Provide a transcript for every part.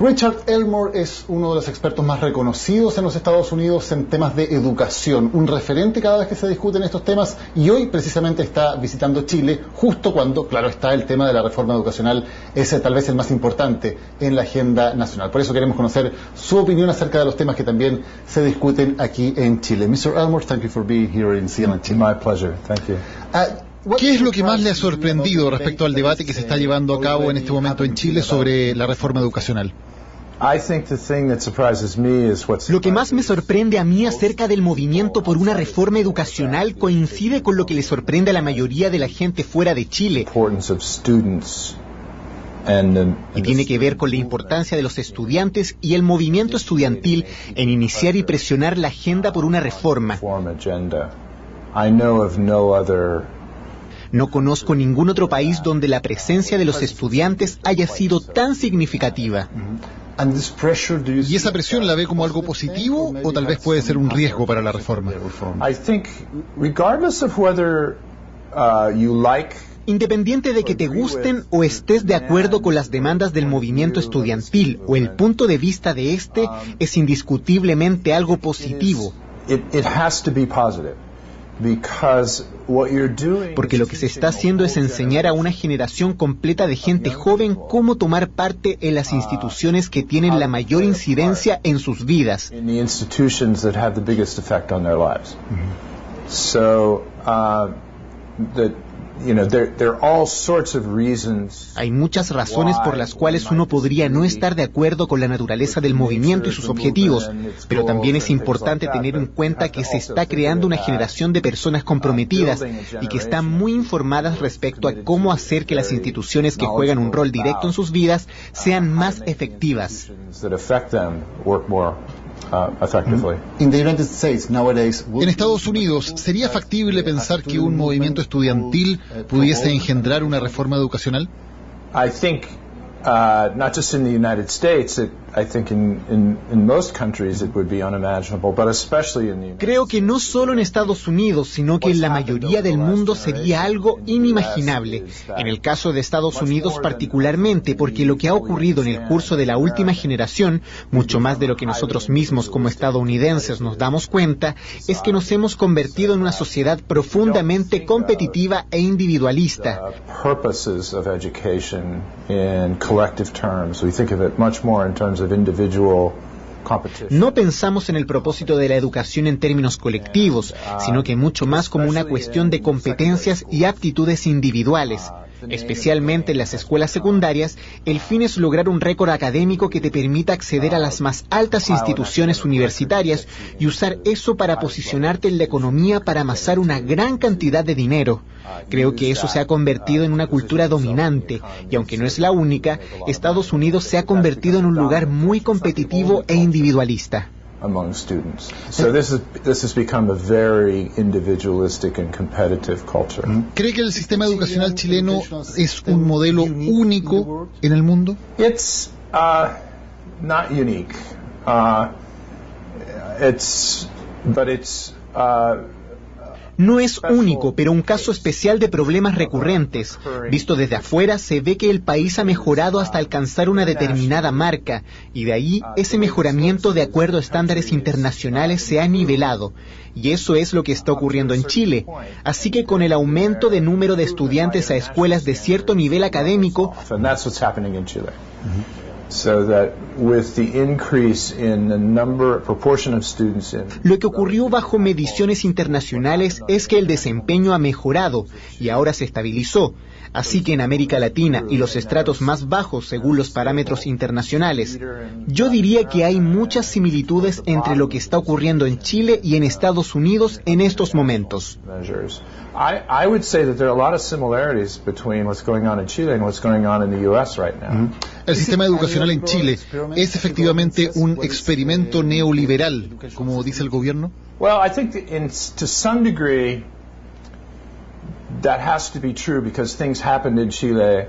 Richard Elmore es uno de los expertos más reconocidos en los Estados Unidos en temas de educación, un referente cada vez que se discuten estos temas, y hoy precisamente está visitando Chile justo cuando, claro está, el tema de la reforma educacional es tal vez el más importante en la agenda nacional. Por eso queremos conocer su opinión acerca de los temas que también se discuten aquí en Chile. Mr. Elmore, thank you for being here in CNN Chile. My pleasure. Thank you. ¿Qué es lo que más le ha sorprendido respecto al debate que se está llevando a cabo en este momento en Chile sobre la reforma educacional? Lo que más me sorprende a mí acerca del movimiento por una reforma educacional coincide con lo que le sorprende a la mayoría de la gente fuera de Chile. Y tiene que ver con la importancia de los estudiantes y el movimiento estudiantil en iniciar y presionar la agenda por una reforma. No conozco ningún otro país donde la presencia de los estudiantes haya sido tan significativa. ¿Y esa presión la ve como algo positivo o tal vez puede ser un riesgo para la reforma? Independiente de que te gusten o estés de acuerdo con las demandas del movimiento estudiantil o el punto de vista de este, es indiscutiblemente algo positivo. Porque lo que se está haciendo es enseñar a una generación completa de gente joven cómo tomar parte en las instituciones que tienen la mayor incidencia en sus vidas. Hay muchas razones por las cuales uno podría no estar de acuerdo con la naturaleza del movimiento y sus objetivos, pero también es importante tener en cuenta que se está creando una generación de personas comprometidas y que están muy informadas respecto a cómo hacer que las instituciones que juegan un rol directo en sus vidas sean más efectivas. En Estados Unidos, ¿sería factible pensar que un movimiento estudiantil pudiese engendrar una reforma educacional? Not just in the United States, I think in most countries it would be unimaginable, but especially in the United States. Creo que no solo en Estados Unidos, sino que en la mayoría del mundo sería algo inimaginable. En el caso de Estados Unidos particularmente, porque lo que ha ocurrido en el curso de la última generación, mucho más de lo que nosotros mismos como estadounidenses nos damos cuenta, es que nos hemos convertido en una sociedad profundamente competitiva e individualista. Purposes of education in collective terms. We think of it much more in terms of individual competition. No pensamos en el propósito de la educación en términos colectivos, sino que mucho más como una cuestión de competencias y aptitudes individuales. Especialmente en las escuelas secundarias, el fin es lograr un récord académico que te permita acceder a las más altas instituciones universitarias y usar eso para posicionarte en la economía para amasar una gran cantidad de dinero. Creo que eso se ha convertido en una cultura dominante, y aunque no es la única, Estados Unidos se ha convertido en un lugar muy competitivo e individualista. Among students. So this has become a very individualistic and competitive culture. ¿Cree que el sistema educacional chileno es un modelo único en el mundo? It's not unique. No es único, pero un caso especial de problemas recurrentes. Visto desde afuera, se ve que el país ha mejorado hasta alcanzar una determinada marca, y de ahí ese mejoramiento de acuerdo a estándares internacionales se ha nivelado. Y eso es lo que está ocurriendo en Chile. Así que con el aumento de número de estudiantes a escuelas de cierto nivel académico, So that with the increase in the proportion of students in lo que ocurrió bajo mediciones internacionales es que el desempeño ha mejorado y ahora se estabilizó. Así que en América Latina y los estratos más bajos según los parámetros internacionales, yo diría que hay muchas similitudes entre lo que está ocurriendo en Chile y en Estados Unidos en estos momentos. I would say that there are a lot of similarities between what's going on in Chile and what's going on in the US right now. El sistema educacional en Chile es efectivamente un experimento neoliberal, como dice el gobierno. Well, I think to some degree that has to be true because things happened in Chile.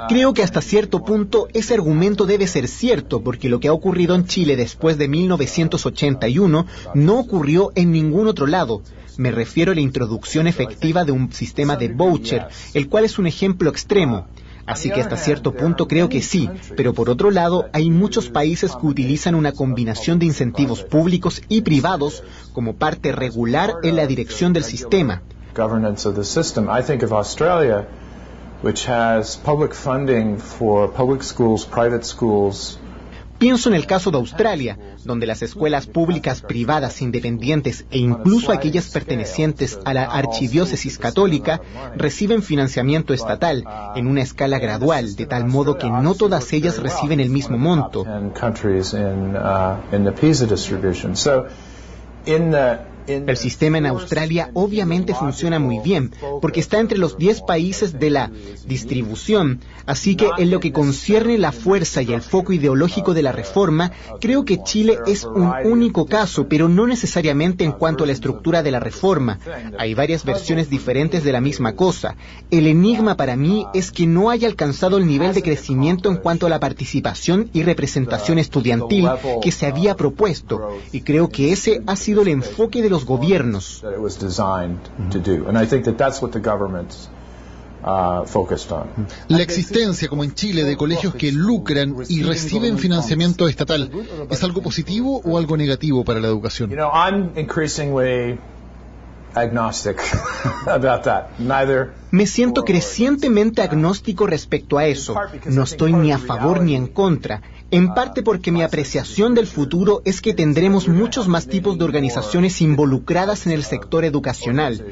Creo que hasta cierto punto ese argumento debe ser cierto, porque lo que ha ocurrido en Chile después de 1981 no ocurrió en ningún otro lado. Me refiero a la introducción efectiva de un sistema de voucher, el cual es un ejemplo extremo. Así que hasta cierto punto creo que sí, pero por otro lado hay muchos países que utilizan una combinación de incentivos públicos y privados como parte regular en la dirección del sistema. Governance of the system. I think of Australia, which has public funding for public schools, private schools. Pienso en el caso de Australia, donde las escuelas públicas, privadas, independientes e incluso aquellas pertenecientes a la archidiócesis católica reciben financiamiento estatal en una escala gradual, de tal modo que no todas ellas reciben el mismo monto. El sistema en Australia obviamente funciona muy bien, porque está entre los 10 países de la distribución, así que en lo que concierne la fuerza y el foco ideológico de la reforma, creo que Chile es un único caso, pero no necesariamente en cuanto a la estructura de la reforma. Hay varias versiones diferentes de la misma cosa. El enigma para mí es que no haya alcanzado el nivel de crecimiento en cuanto a la participación y representación estudiantil que se había propuesto, y creo que ese ha sido el enfoque de los gobiernos. La existencia, como en Chile, de colegios que lucran y reciben financiamiento estatal, ¿es algo positivo o algo negativo para la educación? Me siento crecientemente agnóstico respecto a eso. No estoy ni a favor ni en contra. En parte porque mi apreciación del futuro es que tendremos muchos más tipos de organizaciones involucradas en el sector educacional.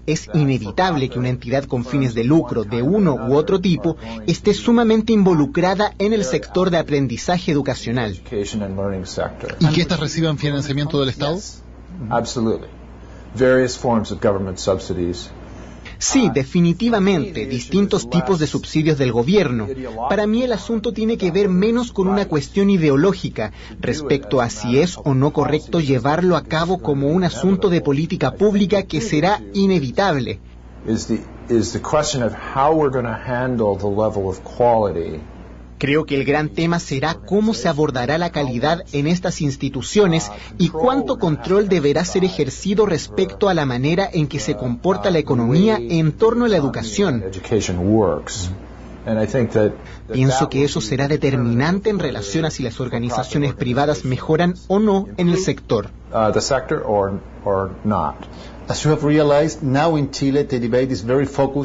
Es inevitable que una entidad con fines de lucro de uno u otro tipo esté sumamente involucrada en el sector de aprendizaje educacional. ¿Y que éstas reciban financiamiento del Estado? Sí, definitivamente, distintos tipos de subsidios del gobierno. Para mí el asunto tiene que ver menos con una cuestión ideológica respecto a si es o no correcto llevarlo a cabo como un asunto de política pública que será inevitable. Creo que el gran tema será cómo se abordará la calidad en estas instituciones y cuánto control deberá ser ejercido respecto a la manera en que se comporta la economía en torno a la educación. Pienso que eso será determinante en relación a si las organizaciones privadas mejoran o no en el sector.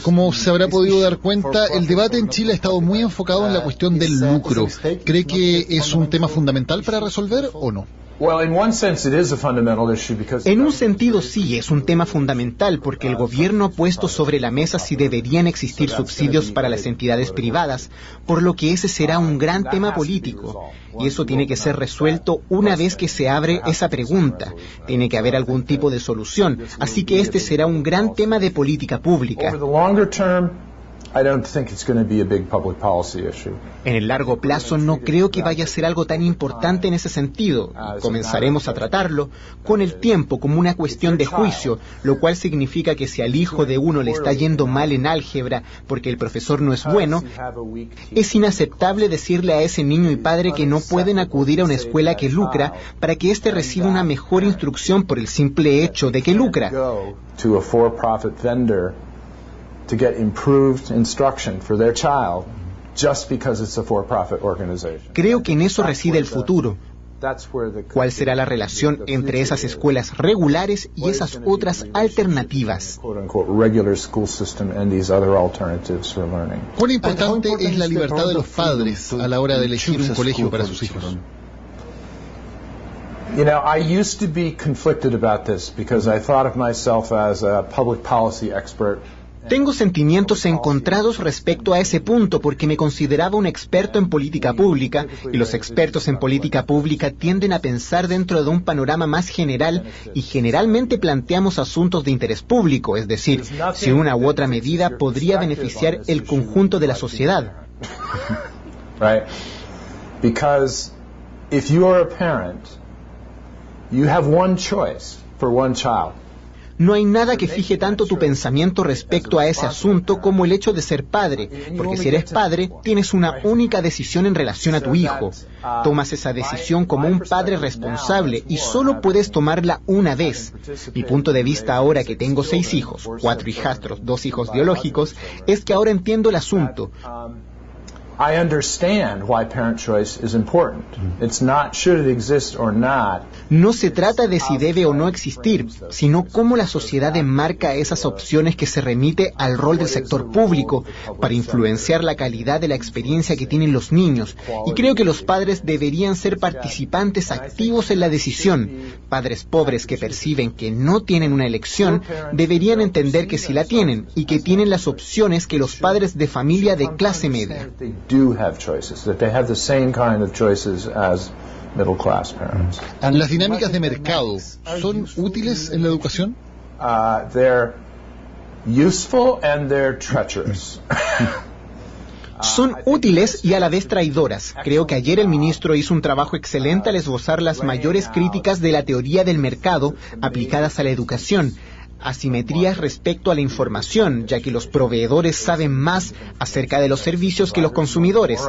Como se habrá podido dar cuenta, el debate en Chile ha estado muy enfocado en la cuestión del lucro. ¿Cree que es un tema fundamental para resolver o no? En un sentido sí, es un tema fundamental porque el gobierno ha puesto sobre la mesa si deberían existir subsidios para las entidades privadas, por lo que ese será un gran tema político. Y eso tiene que ser resuelto una vez que se abre esa pregunta. Tiene que haber algún tipo de solución, así que este será un gran tema de política pública. En el largo plazo no creo que vaya a ser algo tan importante en ese sentido. Comenzaremos a tratarlo con el tiempo como una cuestión de juicio, lo cual significa que si al hijo de uno le está yendo mal en álgebra porque el profesor no es bueno, es inaceptable decirle a ese niño y padre que no pueden acudir a una escuela que lucra para que éste reciba una mejor instrucción por el simple hecho de que lucra. To get improved instruction for their child just because it's a for-profit organization. Creo que en eso reside el futuro. ¿Cuál será la relación entre esas escuelas regulares y esas otras alternativas? ¿Cuán importante es la libertad de los padres a la hora de elegir un colegio para sus hijos? You know, I used to be conflicted about this because I thought of myself as a public policy expert. Tengo sentimientos encontrados respecto a ese punto porque me consideraba un experto en política pública y los expertos en política pública tienden a pensar dentro de un panorama más general y generalmente planteamos asuntos de interés público, es decir, si una u otra medida podría beneficiar el conjunto de la sociedad. Right? Because if you are a parent, you have one choice for one child. No hay nada que fije tanto tu pensamiento respecto a ese asunto como el hecho de ser padre, porque si eres padre, tienes una única decisión en relación a tu hijo. Tomas esa decisión como un padre responsable y solo puedes tomarla una vez. Mi punto de vista ahora que tengo 6 hijos, 4 hijastros, 2 hijos biológicos, es que ahora entiendo el asunto. I understand why parent choice is important. It's not should it exist or not. No se trata de si debe o no existir, sino cómo la sociedad enmarca esas opciones que se remite al rol del sector público para influenciar la calidad de la experiencia que tienen los niños. Y creo que los padres deberían ser participantes activos en la decisión. Padres pobres que perciben que no tienen una elección deberían entender que sí la tienen y que tienen las opciones que los padres de familia de clase media. ¿Las dinámicas de mercado son útiles en la educación? They're useful and they're treacherous. Son útiles y a la vez traidoras. Creo que ayer el ministro hizo un trabajo excelente al esbozar las mayores críticas de la teoría del mercado aplicadas a la educación. Asimetrías respecto a la información, ya que los proveedores saben más acerca de los servicios que los consumidores.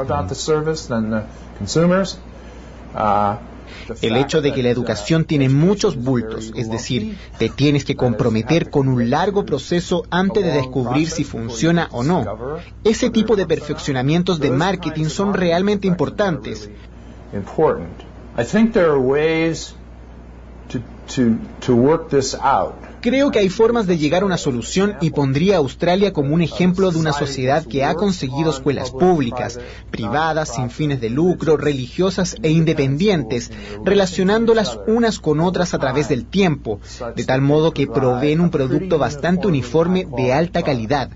El hecho de que la educación tiene muchos bultos, es decir, te tienes que comprometer con un largo proceso antes de descubrir si funciona o no. Ese tipo de perfeccionamientos de marketing son realmente importantes. Creo que hay formas de llegar a una solución y pondría a Australia como un ejemplo de una sociedad que ha conseguido escuelas públicas, privadas, sin fines de lucro, religiosas e independientes, relacionándolas unas con otras a través del tiempo, de tal modo que proveen un producto bastante uniforme de alta calidad.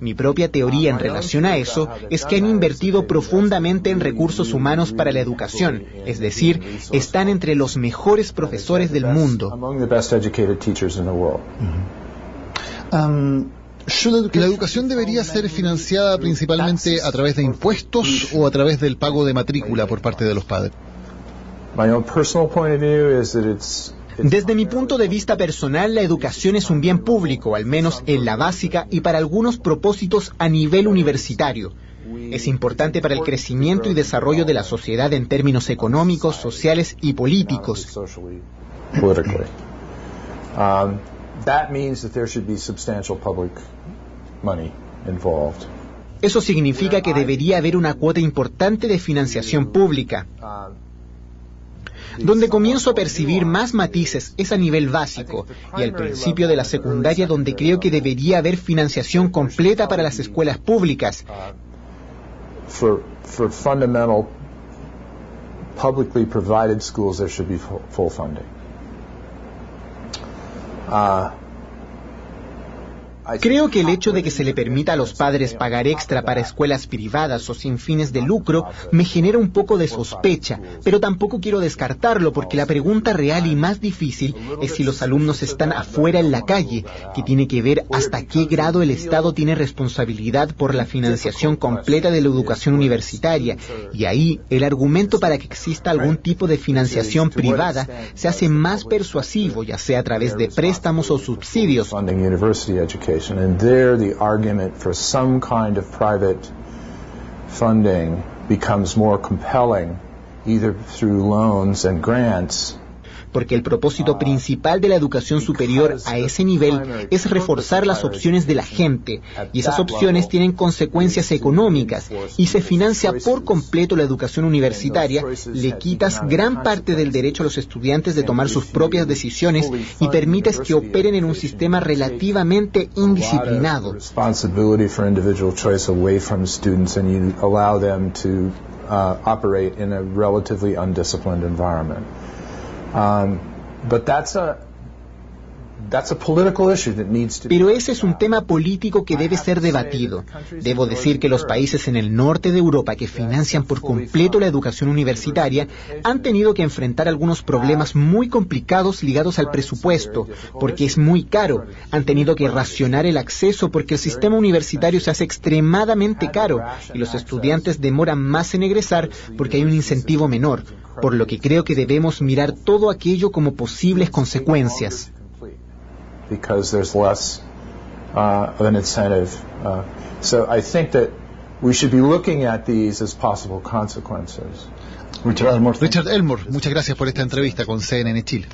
Mi propia teoría en relación a eso es que han invertido profundamente en recursos humanos para la educación, es decir, están entre los mejores profesores del mundo. ¿La educación debería ser financiada principalmente a través de impuestos o a través del pago de matrícula por parte de los padres? Desde mi punto de vista personal, la educación es un bien público, al menos en la básica y para algunos propósitos a nivel universitario. Es importante para el crecimiento y desarrollo de la sociedad en términos económicos, sociales y políticos. Eso significa que debería haber una cuota importante de financiación pública. Donde comienzo a percibir más matices es a nivel básico y al principio de la secundaria, donde creo que debería haber financiación completa para las escuelas públicas. For fundamental publicly provided schools there should be full funding. Creo que el hecho de que se le permita a los padres pagar extra para escuelas privadas o sin fines de lucro me genera un poco de sospecha, pero tampoco quiero descartarlo porque la pregunta real y más difícil es si los alumnos están afuera en la calle, que tiene que ver hasta qué grado el Estado tiene responsabilidad por la financiación completa de la educación universitaria, y ahí el argumento para que exista algún tipo de financiación privada se hace más persuasivo, ya sea a través de préstamos o subsidios. And there the argument for some kind of private funding becomes more compelling, either through loans and grants. Porque el propósito principal de la educación superior a ese nivel es reforzar las opciones de la gente, y esas opciones tienen consecuencias económicas, y se financia por completo la educación universitaria, le quitas gran parte del derecho a los estudiantes de tomar sus propias decisiones y permites que operen en un sistema relativamente indisciplinado. Operate in a relatively undisciplined environment. But that's a political issue that needs to be. Pero ese es un tema político que debe ser debatido. Debo decir que los países en el norte de Europa que financian por completo la educación universitaria han tenido que enfrentar algunos problemas muy complicados ligados al presupuesto, porque es muy caro. Han tenido que racionar el acceso porque el sistema universitario se hace extremadamente caro y los estudiantes demoran más en egresar porque hay un incentivo menor, por lo que creo que debemos mirar todo aquello como posibles consecuencias. because there's less of an incentive. So I think that we should be looking at these as possible consequences. Richard Elmore, muchas gracias por esta entrevista con CNN Chile.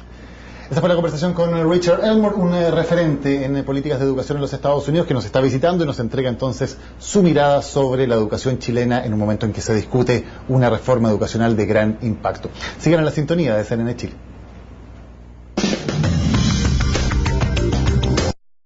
Esta fue la conversación con Richard Elmore, un referente en políticas de educación en los Estados Unidos, que nos está visitando y nos entrega entonces su mirada sobre la educación chilena en un momento en que se discute una reforma educacional de gran impacto. Sigan en la sintonía de CNN Chile.